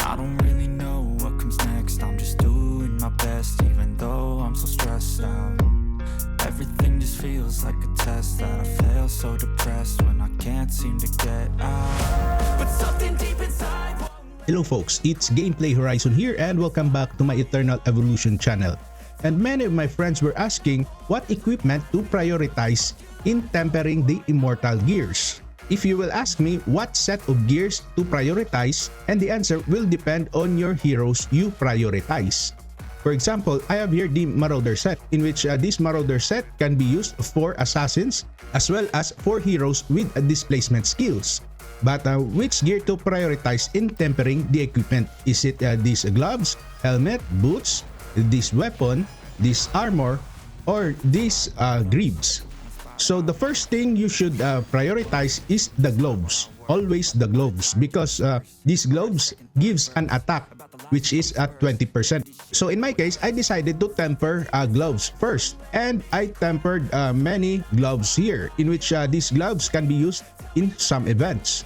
I don't really know what comes next. I'm just doing my best, even though I'm so stressed out. Everything just feels like a test that I fail, so depressed when I can't seem to get out. But something deep inside. Hello folks, it's Gameplay Horizon here and welcome back to my Eternal Evolution channel. And many of my friends were asking what equipment to prioritize in tempering the Immortal gears. If you will ask me what set of gears to prioritize, and the answer will depend on your heroes you prioritize. For example, I have here the Marauder set, in which this Marauder set can be used for assassins as well as for heroes with displacement skills. But which gear to prioritize in tempering the equipment? Is it these gloves, helmet, boots, this weapon, this armor, or these greaves? So the first thing you should prioritize is the gloves. Always the gloves, because these gloves gives an attack which is at 20%. So in my case, I decided to temper gloves first, and I tempered many gloves here, in which these gloves can be used in some events.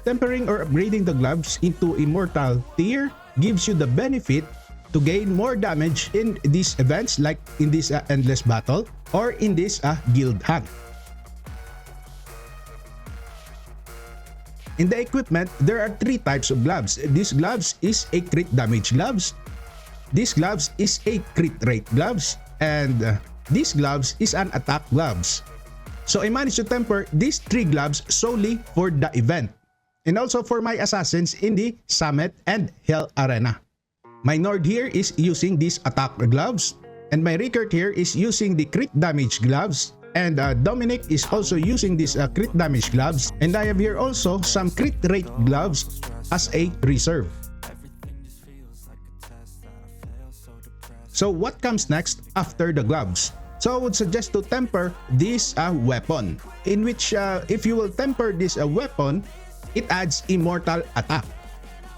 Tempering or upgrading the gloves into Immortal tier gives you the benefit to gain more damage in these events, like in this endless battle or in this guild hunt. In the equipment, there are three types of gloves. This gloves is a crit damage gloves, this gloves is a crit rate gloves, and this gloves is an attack gloves. So I managed to temper these three gloves solely for the event, and also for my assassins in the Summit and Hell Arena. My Nord here is using these attack gloves, and my Rickert here is using the crit damage gloves, and Dominic is also using these crit damage gloves, and I have here also some crit rate gloves as a reserve. So what comes next after the gloves? So I would suggest to temper this weapon, in which if you will temper this weapon, it adds Immortal attack.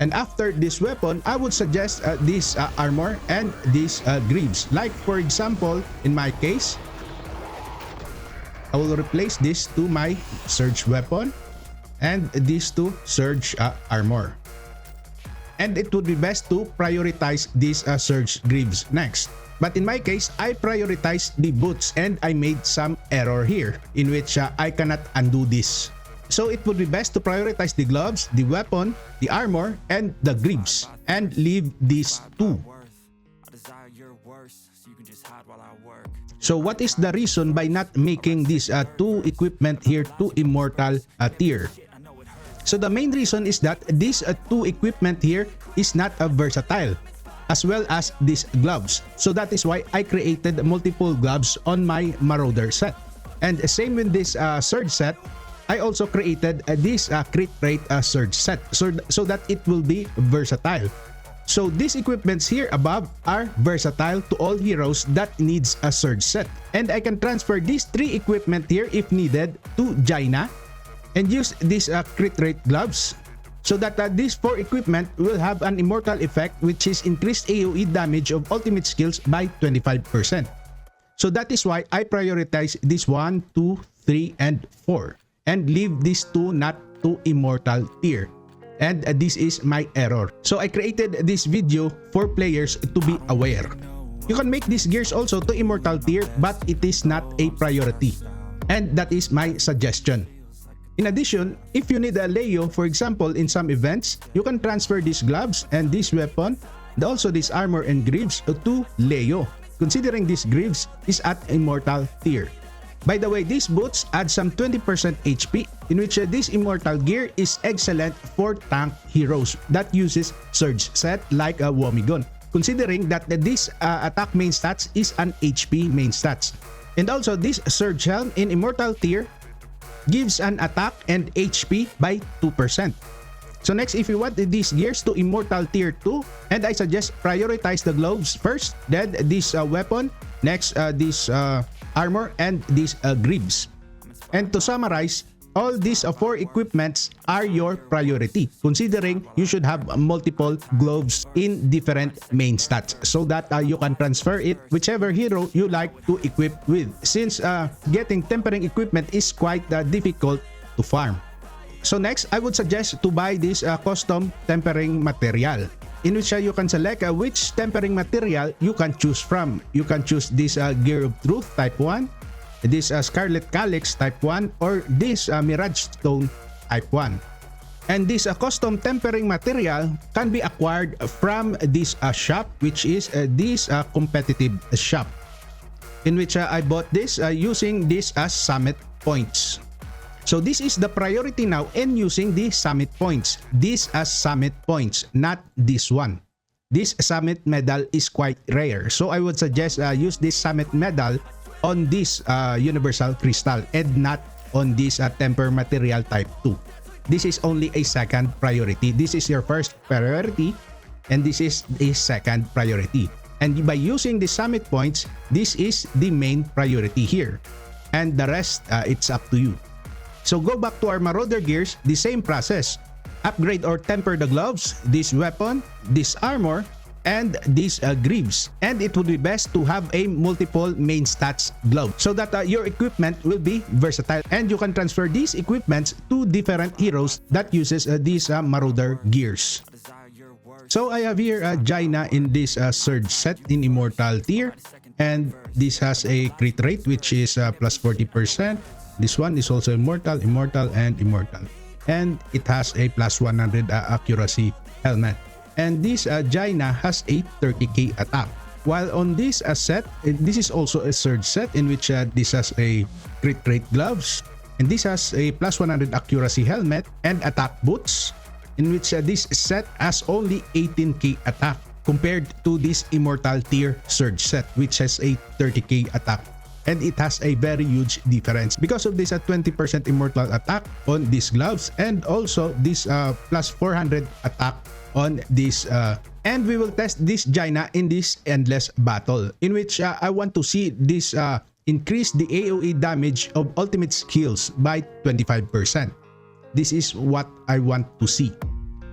And after this weapon, I would suggest this armor and these greaves. Like for example, in my case, I will replace this to my surge weapon and these two surge armor. And it would be best to prioritize these surge greaves next. But in my case, I prioritized the boots, and I made some error here, in which I cannot undo this. So it would be best to prioritize the gloves, the weapon, the armor, and the greaves, and leave these two. So what is the reason by not making these two equipment here to Immortal tier? So the main reason is that these two equipment here is not versatile, as well as these gloves. So that is why I created multiple gloves on my Marauder set. And same with this surge set, I also created this crit rate surge set, so that it will be versatile. So these equipments here above are versatile to all heroes that needs a surge set. And I can transfer these three equipment here if needed to Jaina and use these crit rate gloves, so that these four equipment will have an Immortal effect, which is increased AoE damage of ultimate skills by 25%. So that is why I prioritize this 1, 2, 3, and 4. And leave these two not to Immortal tier. And this is my error. So I created this video for players to be aware. You can make these gears also to Immortal tier, but it is not a priority. And that is my suggestion. In addition, if you need a Leo, for example, in some events, you can transfer these gloves and this weapon, and also this armor and greaves to Leo, considering these greaves is at Immortal tier. By the way, these boots add some 20% HP, in which this Immortal gear is excellent for tank heroes that uses surge set like Womigon, considering that this attack main stats is an HP main stats. And also this surge helm in Immortal tier gives an attack and HP by 2%. So next, if you want these gears to Immortal tier 2, and I suggest prioritize the gloves first, then this weapon, next this armor, and these greaves. And to summarize, all these four equipments are your priority, considering you should have multiple gloves in different main stats, so that you can transfer it whichever hero you like to equip with, since getting tempering equipment is quite difficult to farm. So next, I would suggest to buy this custom tempering material, in which you can select which tempering material you can choose from. You can choose this Gear of Truth Type 1, this Scarlet Calyx Type 1, or this Mirage Stone Type 1. And this custom tempering material can be acquired from this shop, which is this competitive shop, in which I bought this using this as summit points. So this is the priority now in using the summit points. This as summit points, not this one. This summit medal is quite rare. So I would suggest use this summit medal on this universal crystal and not on this temper material type 2. This is only a second priority. This is your first priority and this is a second priority. And by using the summit points, this is the main priority here. And the rest, it's up to you. So go back to our Marauder gears, the same process. Upgrade or temper the gloves, this weapon, this armor, and these greaves. And it would be best to have a multiple main stats glove so that your equipment will be versatile and you can transfer these equipments to different heroes that uses these Marauder gears. So I have here Jaina in this surge set in Immortal tier, and this has a crit rate which is plus 40%. This one is also Immortal, Immortal, and Immortal. And it has a plus 100 accuracy helmet. And this Jaina has a 30k attack. While on this set, this is also a surge set in which this has a crit rate gloves. And this has a plus 100 accuracy helmet and attack boots, in which this set has only 18k attack compared to this Immortal tier surge set, which has a 30k attack. And it has a very huge difference because of this 20% Immortal attack on these gloves and also this plus 400 attack on this. And we will test this Jaina in this endless battle, in which I want to see this increase the AoE damage of ultimate skills by 25%. This is what I want to see.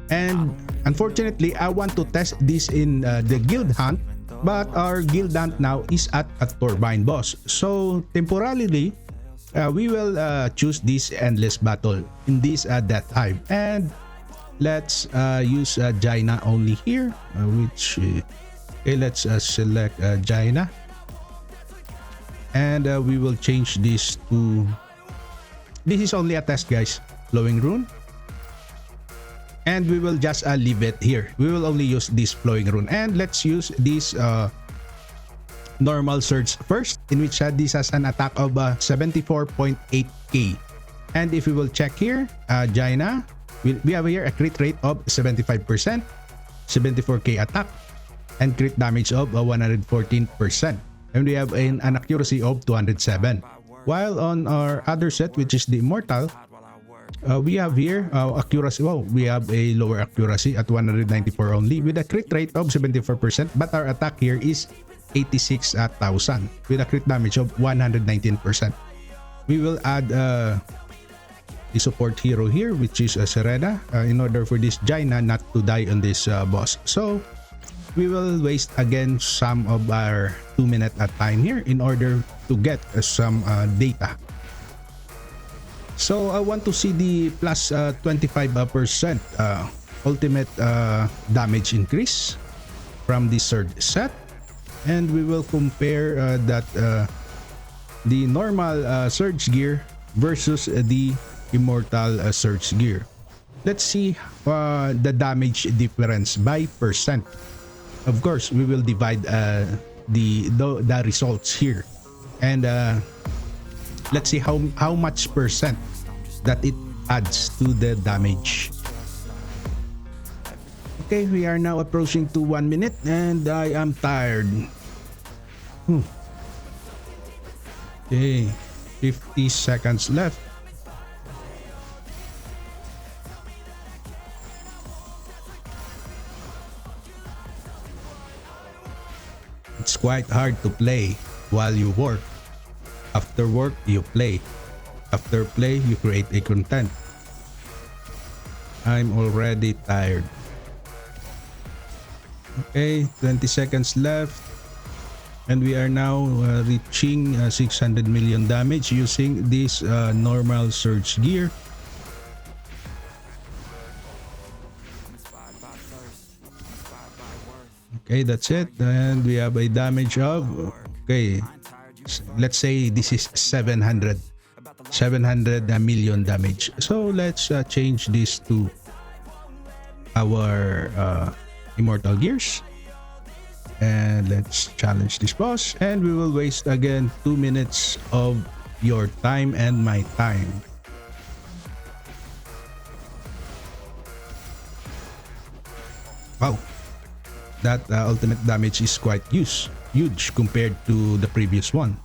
And unfortunately, I want to test this in the guild hunt, but our guild hunt now is at a turbine boss. So temporarily, we will choose this endless battle in this death hive. And let's use Jaina only here, which okay, let's select Jaina. And we will change this to, this is only a test, guys, flowing rune. And we will just leave it here. We will only use this flowing rune. And let's use this normal surge first, in which this has an attack of 74.8k. And if we will check here, Jaina, we have here a crit rate of 75%, 74k attack, and crit damage of 114%. And we have an accuracy of 207. While on our other set, which is the Immortal, we have here accuracy. Well, we have a lower accuracy at 194 only with a crit rate of 74%, but our attack here is 86,000 with a crit damage of 119%. We will add the support hero here, which is Serena, in order for this Jaina not to die on this boss. So we will waste again some of our 2-minute time here in order to get some data. So I want to see the plus 25% ultimate damage increase from the third set, and we will compare that the normal surge gear versus the Immortal surge gear. Let's see the damage difference by percent. Of course, we will divide the results here, and let's see how much percent that it adds to the damage. Okay, we are now approaching to 1 minute and I am tired. Okay, 50 seconds left. It's quite hard to play while you work. After work, you play. After play, you create a content. I'm already tired. Okay, 20 seconds left. And we are now reaching 600 million damage using this normal surge gear. Okay, that's it. And we have a damage of, okay, let's say this is 700 million damage. So let's change this to our Immortal Gears. And let's challenge this boss. And we will waste again 2 minutes of your time and my time. Wow. That ultimate damage is quite huge compared to the previous one.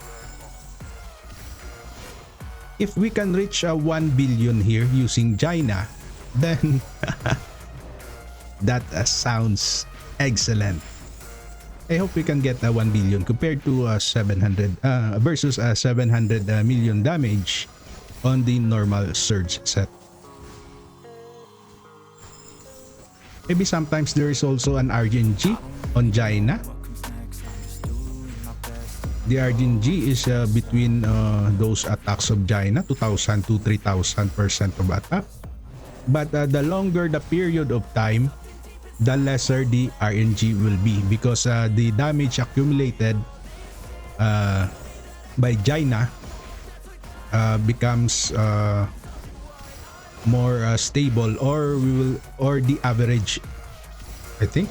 If we can reach 1 billion here using Jaina, then that sounds excellent. I hope we can get 1 billion compared to 700 versus 700 million damage on the normal Surge set. Maybe sometimes there is also an RNG on Jaina. The RNG is between those attacks of Jaina, 2,000 to 3,000% of attack. But the longer the period of time, the lesser the RNG will be, because the damage accumulated by Jaina becomes more stable, or the average, I think,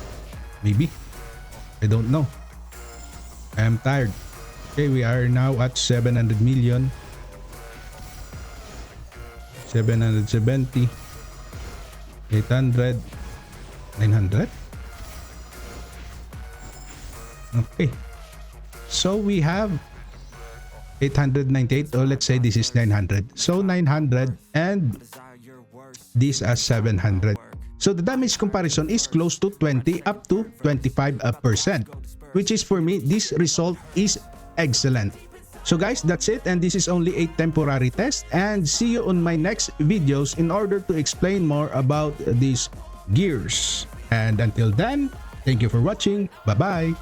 maybe, I don't know, I am tired. Okay, we are now at 700 million, 770, 800, 900. Okay, so we have 898, or let's say this is 900, so 900 and this as 700. So the damage comparison is close to 20 up to 25%, which is, for me, this result is excellent. So guys, that's it, and this is only a temporary test, and see you on my next videos in order to explain more about these gears. And until then, thank you for watching. Bye bye.